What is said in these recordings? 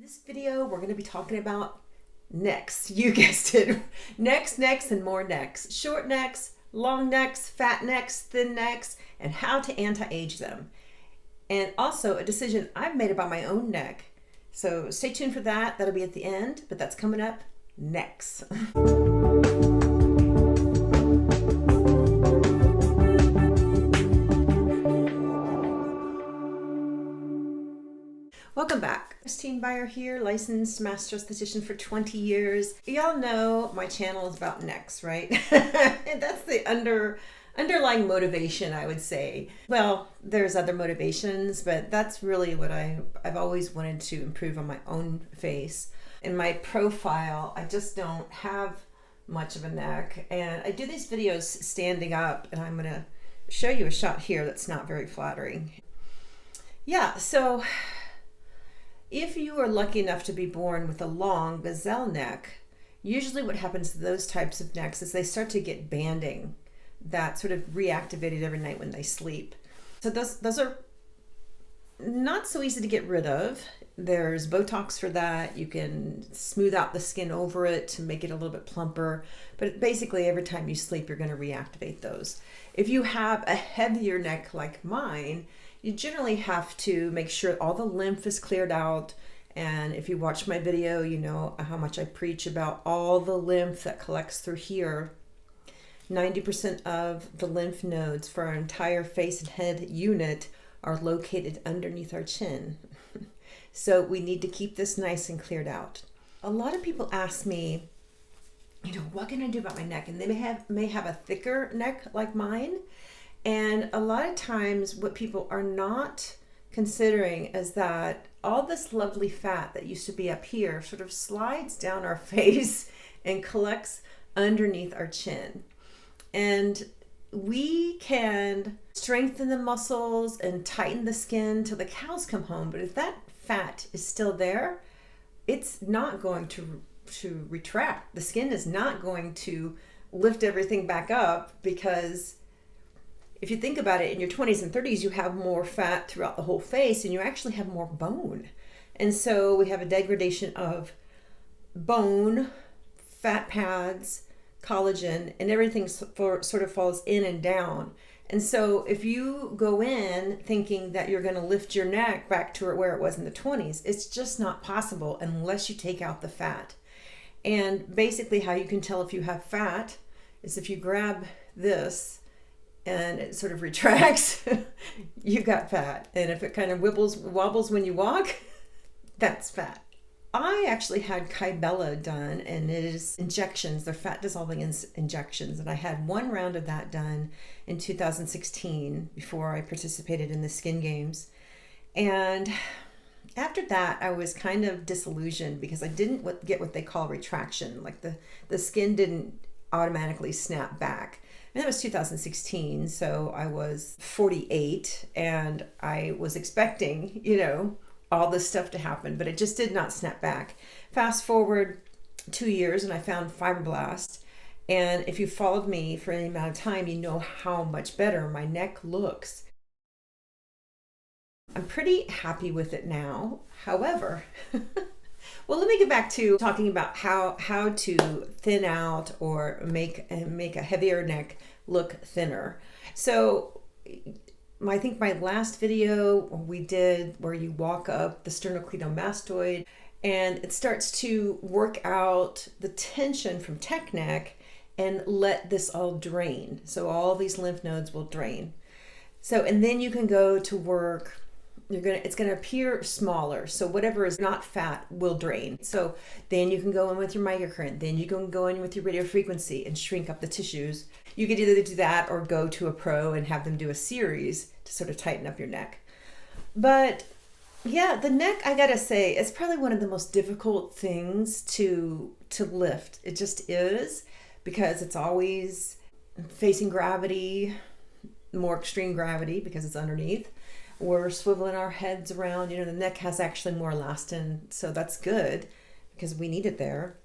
this video, we're going to be talking about necks. You guessed it. Necks, and more necks. Short necks, long necks, fat necks, thin necks, and how to anti-age them. And also a decision I've made about my own neck. So stay tuned for that. That'll be at the end, but that's coming up next. Welcome back. Christine Byer here, licensed Master Esthetician for 20 years. Y'all know my channel is about necks, right? And that's the underlying motivation, I would say. Well, there's other motivations, but that's really what I've always wanted to improve on my own face. In my profile, I just don't have much of a neck, and I do these videos standing up, and I'm gonna show you a shot here that's not very flattering. Yeah, so if you are lucky enough to be born with a long gazelle neck, usually what happens to those types of necks is they start to get banding that sort of reactivated every night when they sleep. So those are not so easy to get rid of. There's Botox for that. You can smooth out the skin over it to make it a little bit plumper. But basically every time you sleep, you're going to reactivate those. If you have a heavier neck like mine, you generally have to make sure all the lymph is cleared out. And if you watch my video, you know how much I preach about all the lymph that collects through here. 90% of the lymph nodes for our entire face and head unit are located underneath our chin. So we need to keep this nice and cleared out. A lot of people ask me, you know, what can I do about my neck? And they may have a thicker neck like mine. And a lot of times what people are not considering is that all this lovely fat that used to be up here sort of slides down our face and collects underneath our chin. And we can strengthen the muscles and tighten the skin till the cows come home. But if that fat is still there, it's not going to retract. The skin is not going to lift everything back up, because if you think about it, in your 20s and 30s, you have more fat throughout the whole face and you actually have more bone. And so we have a degradation of bone, fat pads, collagen, and everything sort of falls in and down. And so if you go in thinking that you're going to lift your neck back to where it was in the 20s, it's just not possible unless you take out the fat. And basically how you can tell if you have fat is if you grab this and it sort of retracts, you got fat. And if it kind of wobbles when you walk, that's fat. I actually had Kybella done, and it is injections. They're fat dissolving injections. And I had one round of that done in 2016 before I participated in the Skin Games. And after that, I was kind of disillusioned because I didn't get what they call retraction. Like the skin didn't automatically snap back. And that was 2016, so I was 48, and I was expecting, you know, all this stuff to happen, but it just did not snap back. Fast forward 2 years, and I found Fibroblast. And if you followed me for any amount of time, you know how much better my neck looks. I'm pretty happy with it now. However, well, let me get back to talking about how to thin out or make a heavier neck look thinner. So I think my last video we did where you walk up the sternocleidomastoid and it starts to work out the tension from tech neck and let this all drain. So all these lymph nodes will drain. So, and then you can go to work. It's going to appear smaller. So whatever is not fat will drain. So then you can go in with your microcurrent. Then you can go in with your radiofrequency and shrink up the tissues. You could either do that or go to a pro and have them do a series to sort of tighten up your neck. But yeah, the neck, I gotta say, is probably one of the most difficult things to lift. It just is, because it's always facing gravity, more extreme gravity because it's underneath. We're swiveling our heads around. You know, the neck has actually more elastin, so that's good because we need it there.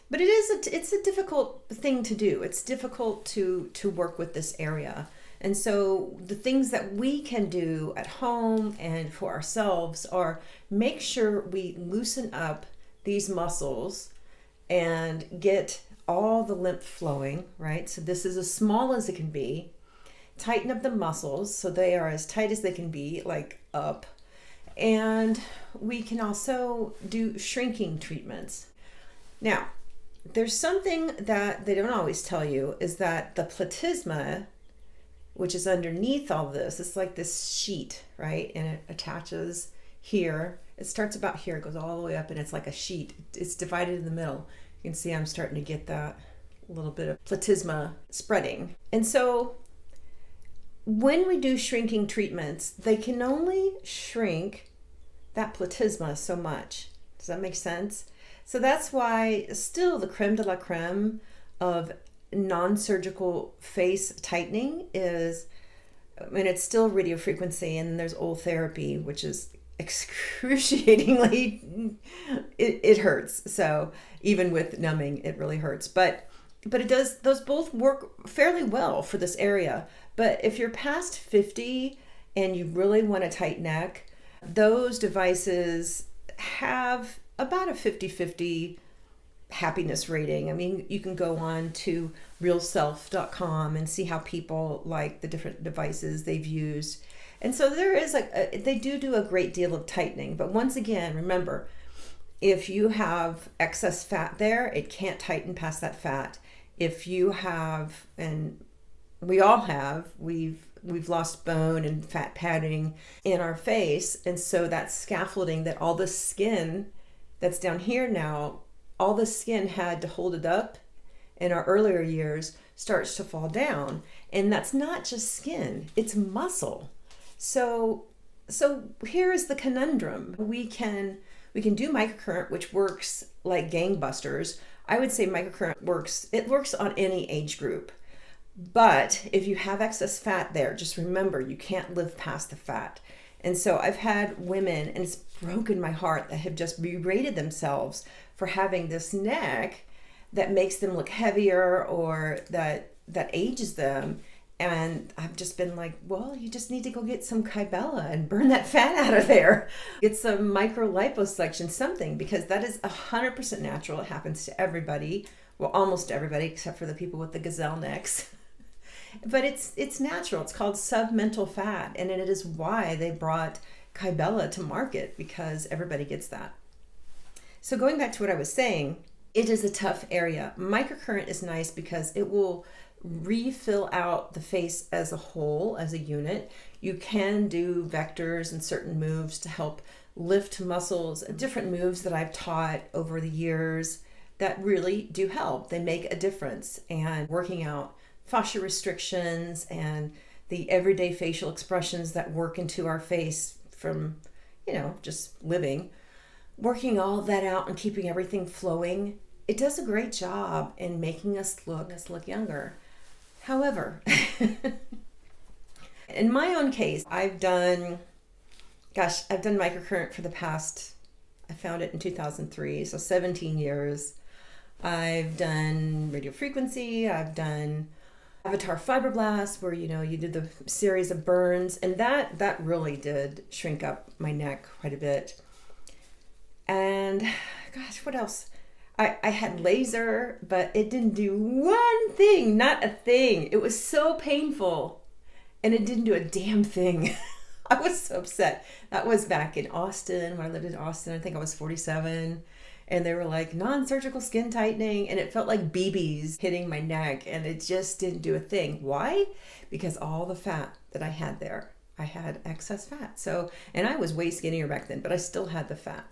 But it's a difficult thing to do. It's difficult to work with this area. And so the things that we can do at home and for ourselves are make sure we loosen up these muscles and get all the lymph flowing, right? So this is as small as it can be. Tighten up the muscles so they are as tight as they can be, like up. And we can also do shrinking treatments. Now, there's something that they don't always tell you is that the platysma, which is underneath all this, it's like this sheet, right? And it attaches here. It starts about here, it goes all the way up, and it's like a sheet. It's divided in the middle. You can see I'm starting to get that little bit of platysma spreading. And so when we do shrinking treatments, they can only shrink that platysma so much. Does that make sense? So that's why still the creme de la creme of non-surgical face tightening is, I mean, it's still radiofrequency, and there's old therapy, which is excruciatingly, it hurts. So even with numbing, it really hurts. But it does, those both work fairly well for this area. But if you're past 50 and you really want a tight neck, those devices have about a 50-50 happiness rating. I mean, you can go on to realself.com and see how people like the different devices they've used. And so there is they do a great deal of tightening. But once again, remember, if you have excess fat there, it can't tighten past that fat. If you have, and we all have, we've lost bone and fat padding in our face. And so that scaffolding, that all the skin that's down here now, all the skin had to hold it up in our earlier years, starts to fall down. And that's not just skin, it's muscle. So here is the conundrum. We can do microcurrent, which works like gangbusters. I would say microcurrent works on any age group. But if you have excess fat there, just remember, you can't live past the fat. And so I've had women, and it's broken my heart, that have just berated themselves for having this neck that makes them look heavier or that ages them. And I've just been like, well, you just need to go get some Kybella and burn that fat out of there. Get some micro liposuction, something, because that is 100% natural. It happens to everybody. Well, almost everybody, except for the people with the gazelle necks. But it's natural. It's called submental fat. And it is why they brought Kybella to market, because everybody gets that. So going back to what I was saying, it is a tough area. Microcurrent is nice because it will refill out the face as a whole, as a unit. You can do vectors and certain moves to help lift muscles, different moves that I've taught over the years that really do help. They make a difference. And working out fascia restrictions and the everyday facial expressions that work into our face from, just living, working all of that out and keeping everything flowing, it does a great job in making us look younger. However, in my own case, I've done microcurrent for the past, I found it in 2003, so 17 years. I've done radiofrequency, I've done Avatar Fibroblast, where you did the series of burns, and that really did shrink up my neck quite a bit. And gosh, what else? I had laser, but it didn't do one thing, not a thing. It was so painful, and it didn't do a damn thing. I was so upset. That was back in Austin, when I lived in Austin. I think I was 47. And they were like, non-surgical skin tightening, and it felt like BBs hitting my neck, and it just didn't do a thing. Why? Because all the fat that I had there, I had excess fat. So, and I was way skinnier back then, but I still had the fat.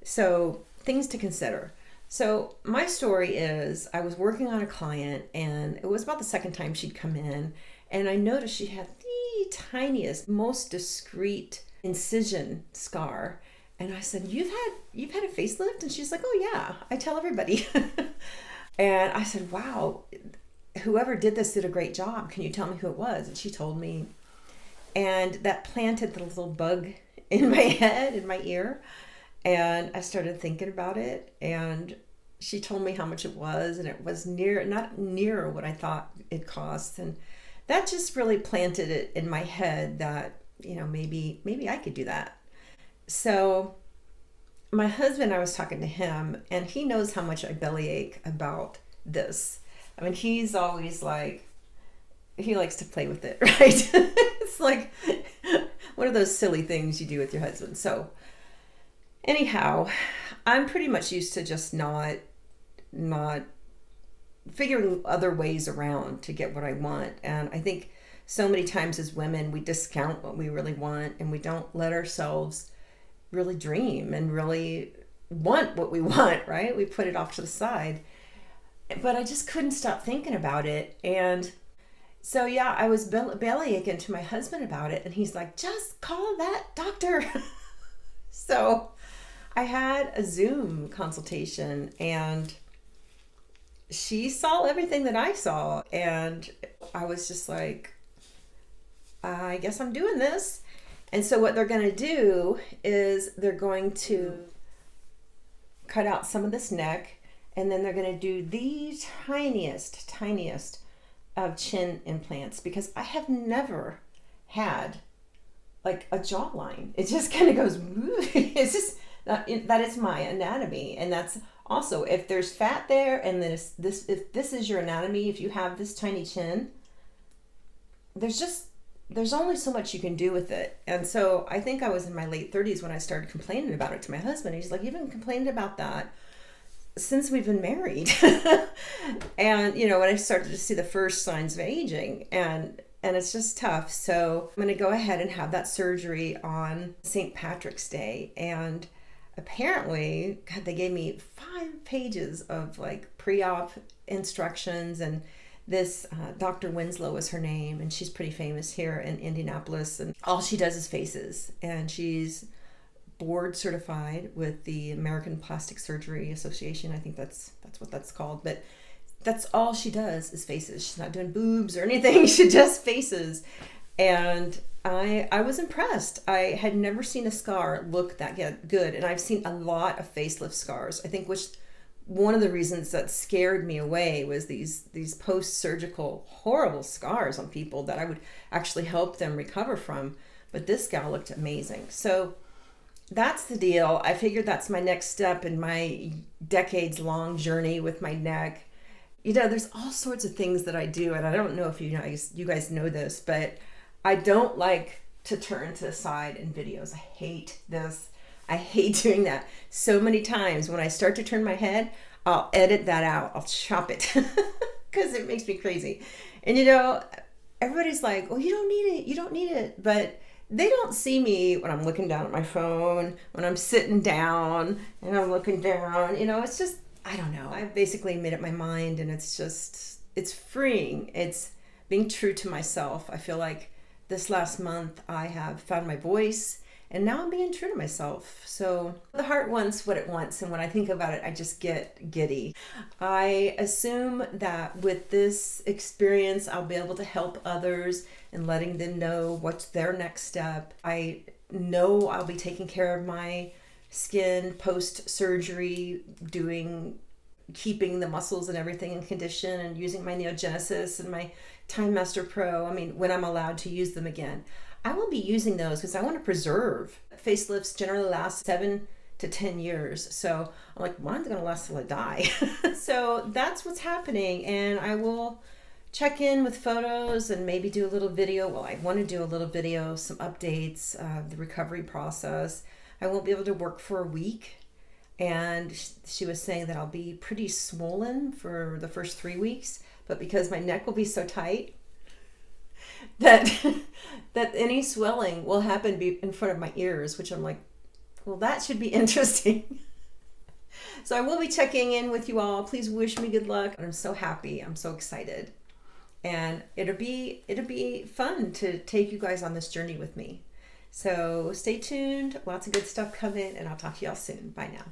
So things to consider. So my story is, I was working on a client, and it was about the second time she'd come in, and I noticed she had the tiniest, most discreet incision scar. And I said, you've had a facelift? And she's like, oh yeah, I tell everybody. And I said, wow, whoever did this did a great job. Can you tell me who it was? And she told me. And that planted the little bug in my head, in my ear. And I started thinking about it. And she told me how much it was. And it was not near what I thought it cost. And that just really planted it in my head that, maybe I could do that. So my husband, I was talking to him, and he knows how much I bellyache about this. I mean, he's always like, he likes to play with it, right? It's like one of those silly things you do with your husband. So anyhow, I'm pretty much used to just not figuring other ways around to get what I want. And I think so many times as women, we discount what we really want, and we don't let ourselves really dream and really want what we want, right? We put it off to the side. But I just couldn't stop thinking about it. And so, yeah, I was bellyaching to my husband about it, and he's like, just call that doctor. So I had a Zoom consultation, and she saw everything that I saw, and I was just like, I guess I'm doing this. And so what they're going to do is they're going to cut out some of this neck, and then they're going to do the tiniest of chin implants, because I have never had like a jawline. It just kind of goes, it's just, that is my anatomy. And that's also, if there's fat there, and then if this is your anatomy, if you have this tiny chin, there's only so much you can do with it. And so I think I was in my late 30s when I started complaining about it to my husband. He's like, you've been complaining about that since we've been married. And when I started to see the first signs of aging, and it's just tough. So I'm going to go ahead and have that surgery on St. Patrick's Day. And apparently, God, they gave me 5 pages of like pre-op instructions, and this Dr. Winslow is her name, and she's pretty famous here in Indianapolis, and all she does is faces, and she's board certified with the American Plastic Surgery Association. I think that's what that's called, but that's all she does is faces. She's not doing boobs or anything. She just faces. And I was impressed. I had never seen a scar look that good, and I've seen a lot of facelift scars. I think one of the reasons that scared me away was these post-surgical horrible scars on people that I would actually help them recover from. But this gal looked amazing. So that's the deal. I figured that's my next step in my decades-long journey with my neck. There's all sorts of things that I do, and I don't know if you guys know this, but I don't like to turn to the side in videos. I hate this. I hate doing that. So many times when I start to turn my head, I'll edit that out. I'll chop it because it makes me crazy. And everybody's like, "Oh, you don't need it. You don't need it." But they don't see me when I'm looking down at my phone, when I'm sitting down and I'm looking down. It's just, I don't know. I've basically made up my mind, and it's freeing. It's being true to myself. I feel like this last month I have found my voice, and now I'm being true to myself. So the heart wants what it wants, and when I think about it, I just get giddy. I assume that with this experience, I'll be able to help others and letting them know what's their next step. I know I'll be taking care of my skin post-surgery, keeping the muscles and everything in condition, and using my NeoGenesis and my Time Master Pro. I mean, when I'm allowed to use them again, I will be using those because I want to preserve. Facelifts generally last 7 to 10 years. So I'm like, mine's going to last till I die. So that's what's happening. And I will check in with photos and maybe do a little video. Well, I want to do a little video, some updates, the recovery process. I won't be able to work for a week. And she was saying that I'll be pretty swollen for the first 3 weeks. But because my neck will be so tight, that any swelling will happen in front of my ears, which I'm like, well, that should be interesting. So I will be checking in with you all. Please wish me good luck. I'm so happy. I'm so excited. And it'll be fun to take you guys on this journey with me. So stay tuned. Lots of good stuff coming, and I'll talk to y'all soon. Bye now.